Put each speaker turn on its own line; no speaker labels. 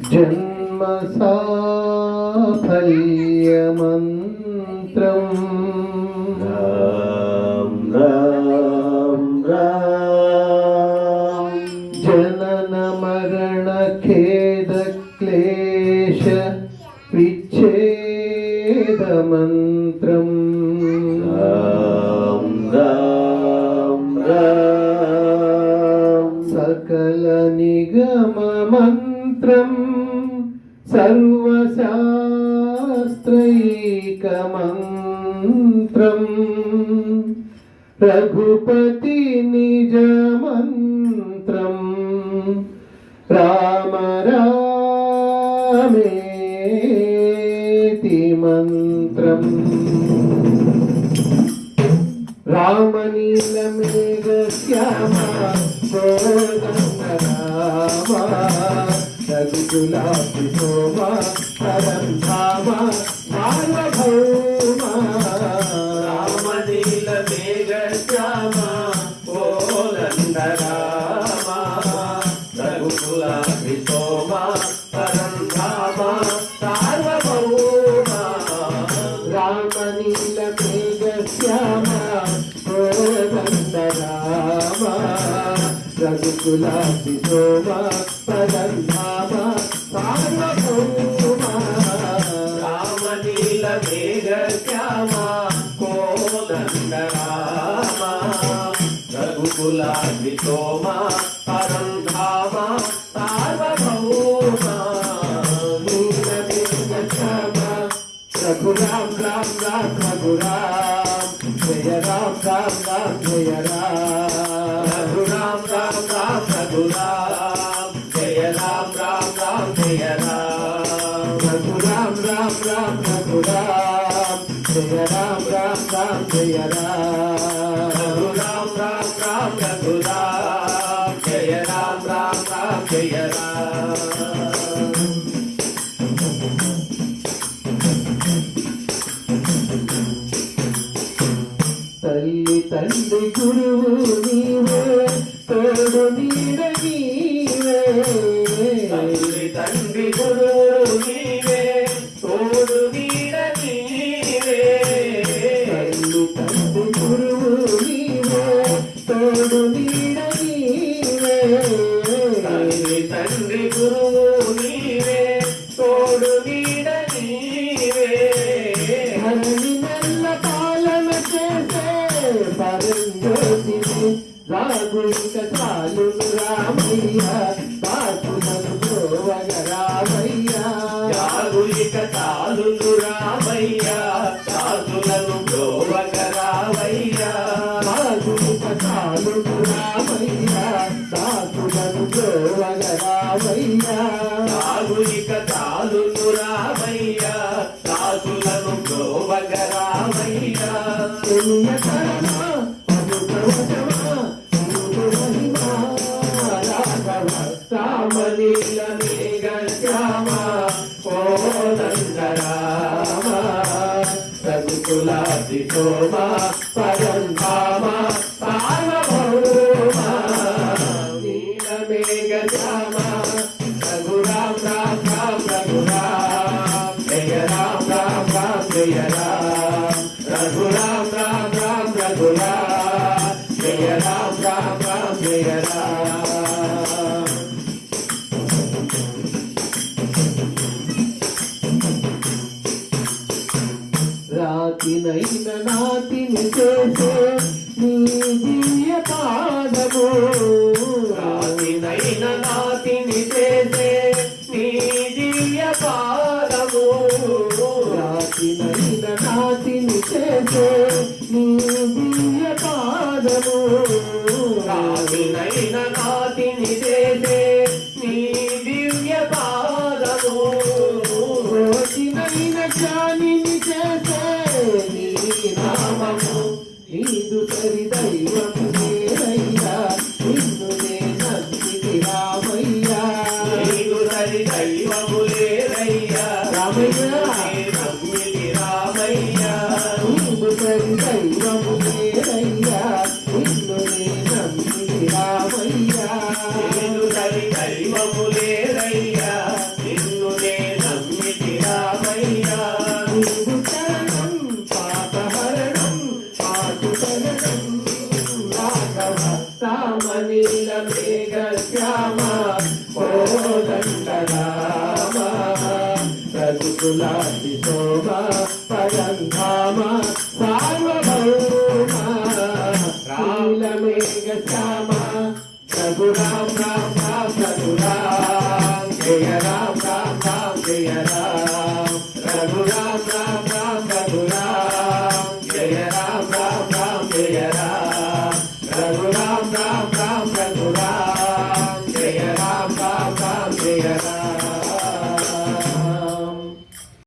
జన్మ సాఫల్యమంత్రం
రామ్ రామ్ రామ్
జనన మరణ ఖేద క్లేశ విచ్ఛేద మంత్రం
రామ్ రామ్ రామ్
సకల నిగమ మంత్రం సర్వశాస్త్రైక మంత్రం రఘుపతి నిజ మంత్రం రామ రామేతి మంత్రం రామనీలమేఘ శ్యామ కోదండ రామ రఘుకులాభి శోభ పరంధామ సార్వభౌమ
రామనీలమేఘ శ్యామ కోదండ రామ రఘుకులాభి శోభ పరంధామ సార్వభౌమ
రామనీలమేఘ శ్యామ కోదండ రామ రఘుకులాభి శోభ పరంధామ సార్వభౌమ
రామనీలమేఘ శ్యామ కోదండ రామ రఘుకులాభి శోభ పరంధామ సార్వభౌమ
నీలమేఘ శ్యామ రఘురామ రామ రామ రఘురామ జయ రామ రామ రామ జయ రామ
రఘురామ రామ రామ రఘురామ జయ రామ రామ రామ జయ రామ
రఘురామ రామ రామ రఘురామ జయ రామ రామ రామ జయ రామ
రఘురామ రామ రామ రఘురామ జయ రామ రామ రామ జయ రామ
తల్లి తండ్రి గురువు నీవే తోడు నీడ నీవే
తల్లి తండ్రి గురువు నీవే తోడు నీడ నీవే
తల్లి తండ్రి గురువు నీవే తోడు నీడ నీవే
తల్లి తండ్రి గురువు నీవే తోడు నీడ నీవే
ధరణి నెల్ల పాలన చేసే పరంజ్యోతిని రాగులిక చాలును రామయ్య దాసులను గోవగ రామయ్య
యాగులిక చాలును రామయ్య దాసులను గోవగ రామయ్య
రాగులిక చాలును రామయ్య దాసులను గోవగ రామయ్య
యాగులిక చాలును రామయ్య దాసులను గోవగ రామయ్య
తెలియకరమా అనుభవశమా అనుభవ మహిమా రాఘవ
రామనీలమేఘ శ్యామ కోదండ రామ రఘుకులాభి శోభ పరంధామ సార్వభౌమ నీలమేఘ శ్యామ రఘురామ రామ రామ రఘురామ జయ రామ రామ రామ జయ రామ రఘురామ రామ రామ రఘురామ జయ రామ రామ రామ జయ రామ
రాతినైన నాతిని చేసే నీ దివ్య పాదము
రాతినైన నాతిని చేసే నీ దివ్య పాదము
రాతినైన నాతిని చేసే నీ దివ్య పాదము
రాతినైన నాతిని చేసే నీ దివ్య పాదము
రోటినైన జ్ఞానిని చేసే నీ నామము నీదు సరి దైవము నేనయ్యా నిన్ను నే నమ్మితి రామయ్యా
నీకు సరి దైవము లేరయ్యా
రామయ్య
నమ్మితి రామయ్య
నీదు సరి దైవము నేనయ్యా నిన్ను నే నమ్మితి రామయ్యా
నీకు సరి దైవము లేరయ్యా నీల మేఘ శ్యామ కోదండ రామ రఘుకులాది శోభ పరంధామ సార్వభౌమ నీల మేఘ శ్యామ రఘురామ రామ